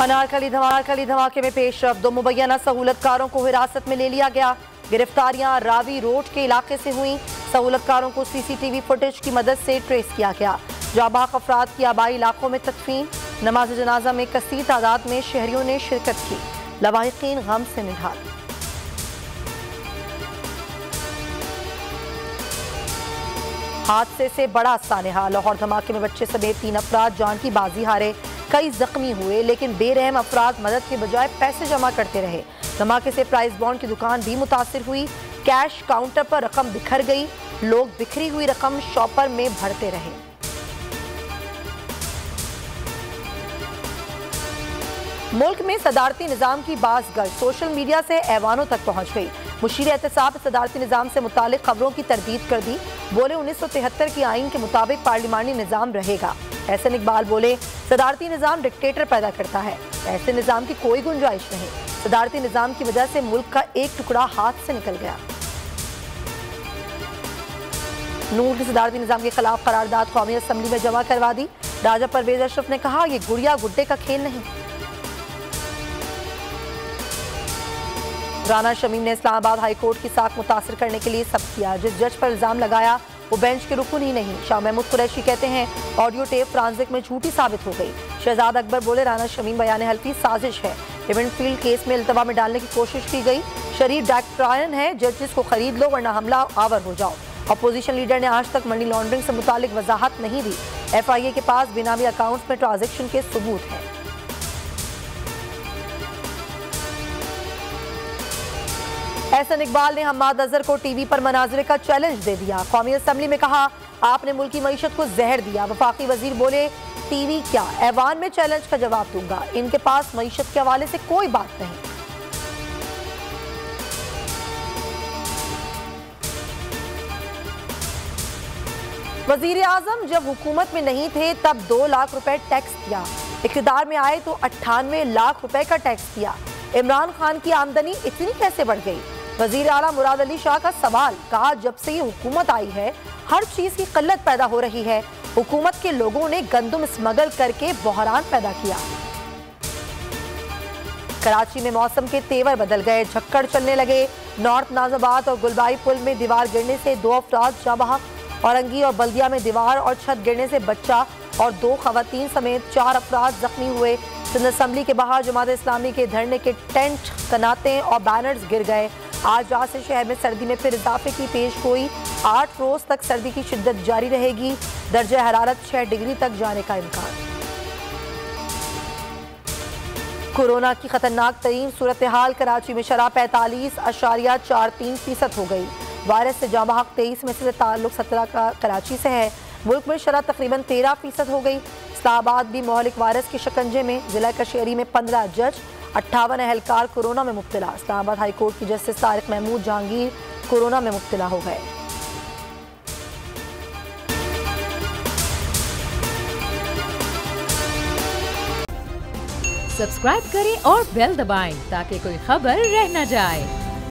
अनारकली धमाके में पेशरफ, 2 मुबैना सहूलतकारों को हिरासत में ले लिया गया। गिरफ्तारियां रावी रोड के इलाके से हुई। सहूलतकारों को सीसीटीवी फुटेज की मदद से ट्रेस किया गया। जाबाक अफराद की आबाई इलाकों में तदफीन। नमाज जनाजा में कसीर तादाद में शहरियों ने शिरकत की। लवाहिकीन गम से निहाल। हादसे से बड़ा सानेहा। लाहौर धमाके में बच्चे समेत 3 अफराद जान की बाजी हारे, कई जख्मी हुए, लेकिन बेरहम अफराद मदद के बजाय पैसे जमा करते रहे। धमाके से प्राइस बॉन्ड की दुकान भी मुतासिर हुई। कैश काउंटर पर रकम बिखर गई। लोग बिखरी हुई रकम शॉपर में भरते रहे। मुल्क में सदारती निजाम की बाज़गर्ज सोशल मीडिया से ऐवानों तक पहुंच गई। मुशीर एहतसाब सदारती निजाम से मुतालिक खबरों की तरदीद कर दी। बोले 1973 की आइन के मुताबिक पार्लिमानी निजाम रहेगा। एहसन इकबाल बोले सदारती निजाम डिक्टेटर पैदा करता है, ऐसे निजाम की कोई गुंजाइश नहीं। सदारती निजाम की वजह से मुल्क का एक टुकड़ा हाथ से निकल गया। नूर ने सदारती निजाम के खिलाफ करारदाद कौमी असम्बली में जमा करवा दी। राजा परवेज अशरफ ने कहा, यह गुड़िया गुड्डे का खेल नहीं। राना शमीम ने इस्लामाबाद हाई कोर्ट की साख मुतासर करने के लिए सब किया। जिस जज पर इल्जाम लगाया वो बेंच के रुकन ही नहीं। शाह महमूद कुरैशी कहते हैं ऑडियो टेप फ्रांसिक में झूठी साबित हो गई। शहजाद अकबर बोले राना शमीम बयान हल्फी साजिश है। इवेंट फील्ड केस में इल्तवा में डालने की कोशिश की गई। शरीफ डॉक्ट्रायन है, जजेस को खरीद लो वरना हमला आवर हो जाओ। अपोजिशन लीडर ने आज तक मनी लॉन्ड्रिंग से मुतालिक वजाहत नहीं दी। FIA के पास बेनामी अकाउंट्स में ट्रांजैक्शन के सबूत हैं। एहसन इकबाल ने हम्माद अजहर को टीवी पर मनाजरे का चैलेंज दे दिया। कौमी असम्बली में कहा, आपने मुल्क की मईशत को जहर दिया। वफाकी वजीर बोले टीवी क्या, ऐवान में चैलेंज का जवाब दूंगा। इनके पास मईशत के हवाले से कोई बात नहीं। वजीर आजम जब हुकूमत में नहीं थे तब 2 लाख रुपए टैक्स दिया। इक़्तिदार में आए तो 98 लाख रुपए का टैक्स दिया। इमरान खान की आमदनी इतनी कैसे बढ़ गई? वजीर आला मुराद अली शाह का सवाल। कहा, जब से ये हुकूमत आई है हर चीज की किल्लत पैदा हो रही है। हुकूमत के लोगों ने गंदम स्मगल करके बहरान पैदा किया। कराची में मौसम के तेवर बदल गए। झक्कड़ चलने लगे। नॉर्थ नाजाबाद और गुलबाई पुल में दीवार गिरने से 2 अफराद जाँ बहक। औरंगी और बल्दिया में दीवार और छत गिरने से बच्चा और 2 खवातीन समेत 4 अफराद जख्मी हुए। सिंध असम्बली के बाहर जमात इस्लामी के धरने के टेंट, कनाते और बैनर्स गिर गए। आज रात से शहर में सर्दी में फिर इजाफे की पेशगोई। 8 रोज तक सर्दी की शिद्दत जारी रहेगी। दर्जा हरारत 6 डिग्री तक जाने का इम्कान। कोरोना की खतरनाक तरीन सूरत हाल। कराची में शरह 45.43% हो गई। वायरस से जाँ बहक 23 में से ताल्लुक 17 का कराची से है। मुल्क में शरह तकरीबन 13% हो गई। इस्लामाबाद भी मोहलिक वायरस के शिकंजे में। जिला कशहरी में 15 जज, 58 एहलकार कोरोना में मुब्तला। इस्लामाबाद हाई कोर्ट की जस्टिस तारिक महमूद जहांगीर कोरोना में मुब्तला हो गए। सब्सक्राइब करें और बेल दबाएं ताकि कोई खबर रह न जाए।